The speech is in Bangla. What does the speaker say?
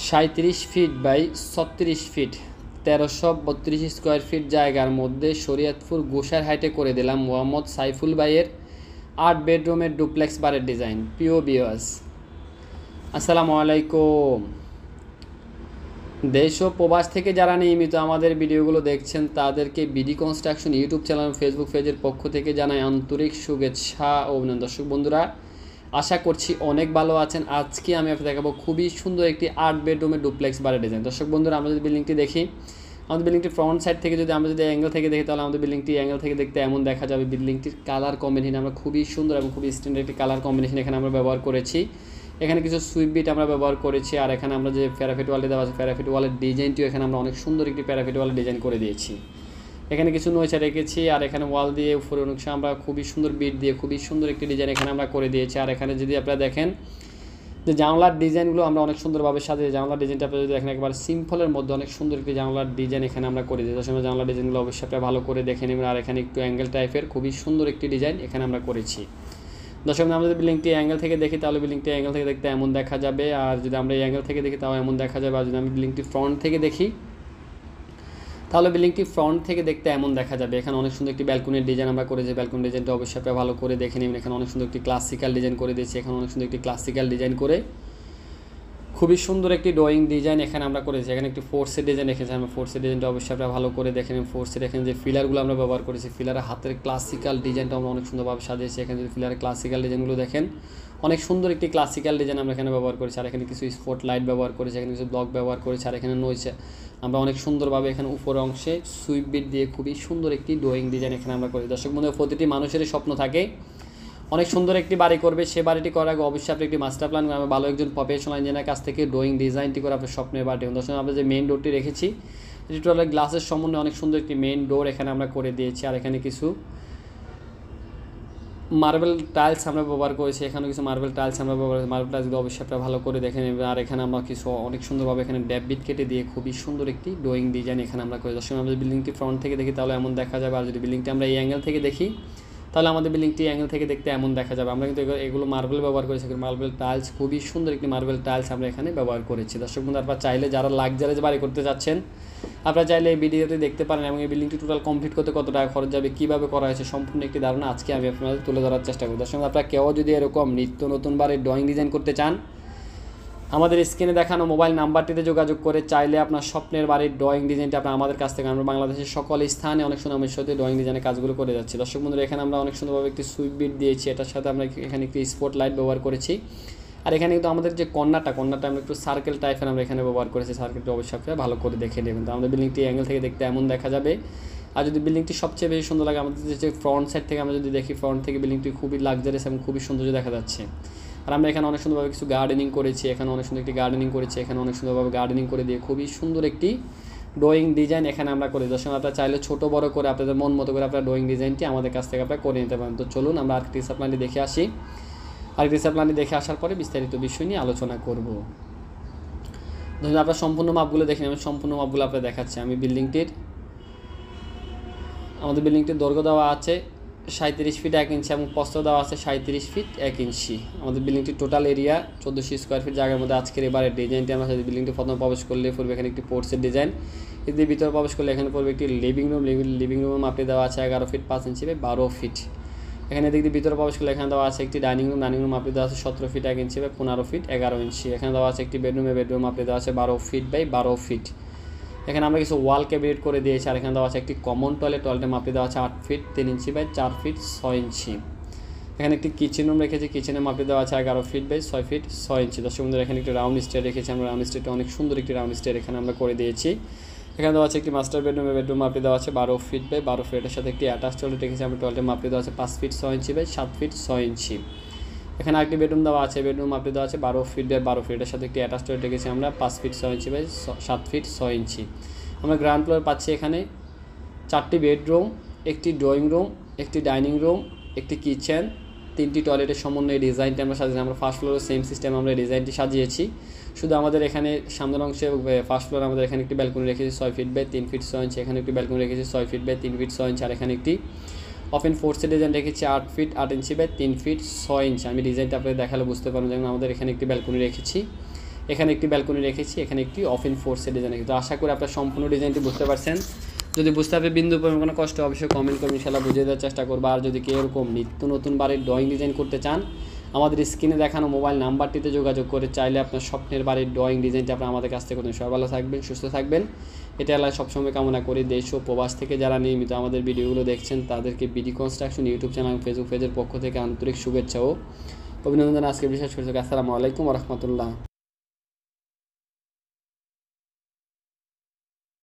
37 feet by 36 feet 1332 square feet জায়গার মধ্যে শরীয়তপুর গোসার হাইটে করে দিলাম মোহাম্মদ সাইফুল ভাইয়ের 8 বেডরুমের ডুপ্লেক্স বাড়ির ডিজাইন। প্রিয় ভিউয়ার্স, আসসালামু আলাইকুম। দেশ ও প্রবাস থেকে যারা নিয়মিত আমাদের ভিডিওগুলো দেখছেন তাদেরকে BD construction YouTube channel Facebook পেজের পক্ষ থেকে জানাই আন্তরিক শুভেচ্ছা ও অভিনন্দন। দর্শক বন্ধুরা, আশা করছি অনেক ভালো আছেন। আজকে আমি আপনাদের দেখাবো খুবই সুন্দর একটি 8 বেডরুমের ডুপ্লেক্স বাড়ির ডিজাইন। দর্শক বন্ধুরা, আমরা যদি বিল্ডিংটি দেখি, আমাদের বিল্ডিংটি ফ্রন্ট সাইড থেকে যদি আমরা যদি অ্যাঙ্গেল থেকে দেখি, তাহলে আমাদের বিল্ডিংটি অ্যাঙ্গেল থেকে দেখতে এমন দেখা যাবে। বিল্ডিংটির কালার কম্বিনেশন আমরা খুবই সুন্দর এবং খুবই স্ট্যান্ডার্ড একটি কালার কম্বিনেশন এখানে আমরা ব্যবহার করেছি। এখানে কিছু সুইপ বিট আমরা ব্যবহার করেছি, আর এখানে আমরা যে প্যারাফিট ওয়ালটি দেওয়া আছে প্যারাফিট ওয়ালের ডিজাইনটিও এখানে আমরা অনেক সুন্দর একটি প্যারাফিট ওয়ালের ডিজাইন করে দিয়েছি। এখানে কিছু নয়চা রেখেছি, আর এখানে ওয়াল দিয়ে উপরে নকশা আমরা খুবই সুন্দর বিট দিয়ে খুবই সুন্দর একটি ডিজাইন এখানে আমরা করে দিয়েছি। আর এখানে যদি আপনারা দেখেন যে জানলার ডিজাইনগুলো আমরা অনেক সুন্দরভাবে সাজিয়ে, জানলার ডিজাইনটা আপনারা যদি দেখেন একবার সিম্পলের মধ্যে অনেক সুন্দর একটি জানলার ডিজাইন এখানে আমরা করে দিয়েছি। তার জানলার ডিজাইনগুলো অবশ্যই আপনারা ভালো করে দেখে নেবেন। আর এখানে একটু অ্যাঙ্গেল টাইপের খুবই সুন্দর একটি ডিজাইন এখানে আমরা করেছি। দর্শক, আমরা যদি বিল্ডিংটি অ্যাঙ্গেল থেকে দেখি তাহলে বিল্ডিংটি অ্যাঙ্গেল থেকে দেখতে এমন দেখা যাবে, আর যদি আমরা এই অ্যাঙ্গেল থেকে দেখি তাও এমন দেখা যাবে। আর যদি আমি বিল্ডিংটি ফ্রন্ট থেকে দেখি তাহলে বিল্ডিংটি ফ্রন্ট থেকে দেখতে এমন দেখা যাবে। এখানে অনেক সুন্দর একটি ব্যালকনির ডিজাইন আমরা করেছি। ব্যালকনি ডিজাইনটা অবশ্যই আপনারা ভালো করে দেখে নেবেন। এখানে অনেক সুন্দর একটি ক্লাসিক্যাল ডিজাইন করে দিয়েছি। এখানে অনেক সুন্দর একটি ক্লাসিক্যাল ডিজাইন করে খুবই সুন্দর একটি ড্রয়িং ডিজাইন এখানে আমরা করেছি। এখানে একটি ফোর্সের ডিজাইন রেখেছি আমরা। ফোর্সের ডিজাইনটা অবশ্যই আপনারা ভালো করে দেখে নেবেন। ফোর্সের এখানে যে ফিলারগুলো আমরা ব্যবহার করেছি, ফিলারের হাতের ক্লাসিক্যাল ডিজাইনটা আমরা অনেক সুন্দরভাবে সাজিয়েছি। এখানে যদি ফিলারের ক্লাসিক্যাল ডিজাইনগুলো দেখেন, অনেক সুন্দর একটি ক্লাসিক্যাল ডিজাইন আমরা এখানে ব্যবহার করেছি। আর এখানে কিছু স্পট লাইট ব্যবহার করেছি, এখানে কিছু ব্লক ব্যবহার করেছি। আর এখানে নইছে আমরা অনেক সুন্দরভাবে এখানে উপর অংশে সুইপ বিট দিয়ে খুবই সুন্দর একটি ড্রয়িং ডিজাইন এখানে আমরা করি। দর্শক বন্ধু, প্রতিটি মানুষেরই স্বপ্ন থাকে অনেক সুন্দর একটি বাড়ি করবে। সে বাড়িটি করার আগে অবশ্যই আপনি একটি মাস্টার প্ল্যান ভালো একজন প্রফেশনাল ইঞ্জিনিয়ারের কাছ থেকে ড্রয়িং ডিজাইনটি করে আপনার স্বপ্নের বাড়িটি। দর্শক, আমরা যে মেইন ডোরটি রেখেছি, এটি টোটাল গ্লাসের সম্বন্ধে অনেক সুন্দর একটি মেইন ডোর এখানে আমরা করে দিয়েছি। আর এখানে কিছু মার্বেল টাইলস আমরা ব্যবহার করেছি। এখানে কিছু মার্বেল টাইলস আমরা ব্যবহার করেছি। মার্বেল টাইলসগুলো অবশ্যই আপনারা ভালো করে দেখে নেবেন। আর এখানে আমরা কিছু অনেক সুন্দরভাবে এখানে ড্যাব বিট কেটে দিয়ে খুবই সুন্দর একটি ড্রয়িং ডিজাইন এখানে আমরা করি। দর্শক, আমরা যদি বিল্ডিংটি ফ্রন্ট থেকে দেখি তাহলে এমন দেখা যাবে। আর যদি বিল্ডিংটি আমরা এই অ্যাঙ্গেল থেকে দেখি তাহলে আমাদের বিল্ডিংটি অ্যাঙ্গেল থেকে দেখতে এমন দেখা যাবে। আমরা কিন্তু এগুলো মার্বেল ব্যবহার করেছি। মার্বেল টাইলস খুবই সুন্দর একটি মার্বেল টাইলস আমরা এখানে ব্যবহার করেছি। দর্শক বন্ধু, আপনারা চাইলে যারা লাক্সারিজ বাড়ি করতে যাচ্ছেন, আপনারা চাইলে এই ভিডিওটি দেখতে পারেন এবং এই বিল্ডিংটি টোটাল কমপ্লিট করতে কত টাকা খরচ যাবে, কীভাবে করা হয়েছে সম্পূর্ণ একটি ধারণা আজকে আমি আপনাদের তুলে ধরার চেষ্টা করি। দর্শক, আপনারা কেউ যদি এরকম নিত্য নতুন বাড়ির ড্রয়িং ডিজাইন করতে চান, আমাদের স্ক্রিনে দেখানো মোবাইল নাম্বারটিতে যোগাযোগ করে চাইলে আপনার স্বপ্নের বাড়ির ড্রয়িং ডিজাইনটি আপনার আমাদের কাছ থেকে, আমরা বাংলাদেশের সকল স্থানে অনেক সুন্দর সাথে ড্রয়িং ডিজাইনের কাজগুলো করে যাচ্ছি। দর্শক বন্ধুরা, এখানে আমরা অনেক সুন্দরভাবে একটি সুইপ বিট দিয়েছি। এটার সাথে আমরা এখানে একটি স্পট লাইট ব্যবহার করেছি। আর এখানে কিন্তু আমাদের যে কর্নারটা আমরা একটু সার্কেল টাইপের আমরা এখানে ব্যবহার করেছি। সার্কেলটা অবশ্যই আপনারা ভালো করে দেখে নেবেন। তো আমাদের বিল্ডিংটি অ্যাঙ্গেল থেকে দেখতে এমন দেখা যাবে। আর যদি বিল্ডিংটি সবচেয়ে বেশি সুন্দর লাগে, আমাদের যে ফ্রন্ট সাইড থেকে আমরা যদি দেখি, ফ্রন্ট থেকে বিল্ডিংটি খুবই লাক্সারিয়াস এবং খুবই সৌন্দর্য দেখা যাচ্ছে। আর আমরা এখানে অনেক সুন্দরভাবে কিছু গার্ডেনিং করেছি। এখানে অনেক সুন্দর একটি গার্ডেনিং করেছি। এখানে অনেক সুন্দরভাবে গার্ডেনিং করে দিয়ে খুবই সুন্দর একটি ড্রয়িং ডিজাইন এখানে আমরা করি। দর্শক, আপনারা চাইলে ছোটো বড়ো করে আপনাদের মন মতো করে আপনার ড্রয়িং ডিজাইনটি আমাদের কাছ থেকে আপনারা করে নিতে পারেন। তো চলুন আমরা আর্কিটেকচার প্ল্যানটি দেখে আসি। আর্কিটেকচার প্ল্যানটি দেখে আসার পরে বিস্তারিত বিষয় নিয়ে আলোচনা করব। ধরুন, আপনার সম্পূর্ণ মাপগুলো দেখে নেবেন। সম্পূর্ণ মাপগুলো আপনারা দেখাচ্ছি। আমাদের বিল্ডিংটির দৈর্ঘ্য দেওয়া আছে 37 ফিট 1 ইঞ্চি এবং প্রস্থ দেওয়া আছে 37 ফিট 1 ইঞ্চি। আমাদের বিল্ডিংটির টোটাল এরিয়া 1400 স্কোয়ার ফিট জায়গার মধ্যে আজকের এবারে ডিজাইনটি আমরা বিল্ডিংটি প্রথমে প্রবেশ করলে পড়বে এখানে একটি পোর্টসের ডিজাইন। যদি ভিতরে প্রবেশ করলে এখানে পড়বে একটি লিভিং রুমের মাপটি দেওয়া আছে 11 ফিট 5 ইঞ্চি বাই 12 ফিট। এখানে দেখতে ভিতরে প্রবেশ করলে এখানে দেওয়া আছে একটি ডাইনিং রুম মাপটি দেওয়া আছে 17 ফিট 1 ইঞ্চি বাই 15 ফিট 11 ইঞ্চি। এখানে দেওয়া আছে একটি বেডরুম মাপটি দেওয়া আছে 12 ফিট বাই 12 ফিট। এখানে আমরা কিছু ওয়াল ক্যাবিনেট করে দিয়েছি। আর এখানে দেওয়া আছে একটি কমন টয়লেটের মাপটি দেওয়া আছে 8 ফিট 3 ইঞ্চি বাই 4 ফিট 6 ইঞ্চি। এখানে একটি কিচেন রুম রেখেছি। কিচেনের মাপটি দেওয়া আছে 11 ফিট বাই 6 ফিট 6 ইঞ্চি। দর্শক বন্ধুরা, এখানে একটি রাউন্ড স্টেয়ার রেখেছি আমরা। রাউন্ড স্টেয়ারটা অনেক সুন্দর একটি রাউন্ড স্টেয়ার এখানে আমরা করে দিয়েছি। এখানে দেওয়া আছে একটি মাস্টার বেডরুম মাপটি দেওয়া আছে 12 ফিট বাই 12 ফিট। এর সাথে একটি অ্যাটাচ টয়লেট রেখেছি আমরা। টয়লেটের মাপটি দেওয়া আছে 5 ফিট 6 ইঞ্চি বাই 7 ফিট 6 ইঞ্চি। এখানে আরেকটি বেডরুম দেওয়া আছে। বেডরুম মাপটি দেওয়া আছে 12 ফিট বাই 12 ফিট। এর সাথে একটি অ্যাটাচ টয়লেট রেখেছি আমরা 5 ফিট 6 ইঞ্চি বাই 7 ফিট 6 ইঞ্চি। আমরা গ্রাউন্ড ফ্লোর পাচ্ছি এখানে 4টি বেডরুম, একটি ড্রয়িং রুম, একটি ডাইনিং রুম, একটি কিচেন, 3টি টয়লেটের সমন্বয়ে ডিজাইনটি আমরা সাজিয়েছি। আমরা ফার্স্ট ফ্লোরে সেম সিস্টেম আমরা ডিজাইনটি সাজিয়েছি। শুধু আমাদের এখানে সামনের অংশে ফার্স্ট ফ্লোর আমাদের এখানে একটি ব্যালকনি রেখেছি 6 ফিট বাই 3 ফিট 6 ইঞ্চি। এখানে একটি ব্যালকনি রেখেছি 6 ফিট বাই 3 ফিট 6 ইঞ্চি। আর এখানে একটি ওপেন ফোর্সের ডিজাইন রেখেছি 8 ফিট 8 ইঞ্চি বাই 3 ফিট 6 ইঞ্চি। আমি ডিজাইনটা আপনাদের দেখালে বুঝতে পারবেন। যেমন আমাদের এখানে একটি ব্যালকনি রেখেছি। এখানে একটি ব্যালকনি রেখেছি, এখানে একটি অফিন ফোর্সের ডিজাইন রেখেছি। তো আশা করি আপনার সম্পূর্ণ ডিজাইনটি বুঝতে পারছেন। যদি বুঝতে হবে বিন্দু পরিমাণ কোনো কষ্ট অবশ্যই কমেন্ট করুন, ইনশাআল্লাহ বুঝিয়ে দেওয়ার চেষ্টা করবো। আর যদি কেউ এরকম নিত্য নতুন বাড়ির ড্রয়িং ডিজাইন করতে চান, আমাদের স্ক্রিনে দেখানো মোবাইল নাম্বারটিতে যোগাযোগ করে চাইলে আপনার স্বপ্নের বাড়ির ড্রয়িং ডিজাইনটি আপনারা আমাদের কাছ থেকে করতে। সবাই ভালো থাকবেন, সুস্থ থাকবেন, এটা আল্লাহ সবসময় কামনা করি। দেশ ও প্রবাস থেকে যারা নিয়মিত আমাদের ভিডিওগুলো দেখছেন তাদেরকে BD construction YouTube channel Facebook পেজের পক্ষ থেকে আন্তরিক শুভেচ্ছা ও অভিনন্দন। আজকে বিশেষ করে আসসালামু আলাইকুম ওয়া রাহমাতুল্লাহ।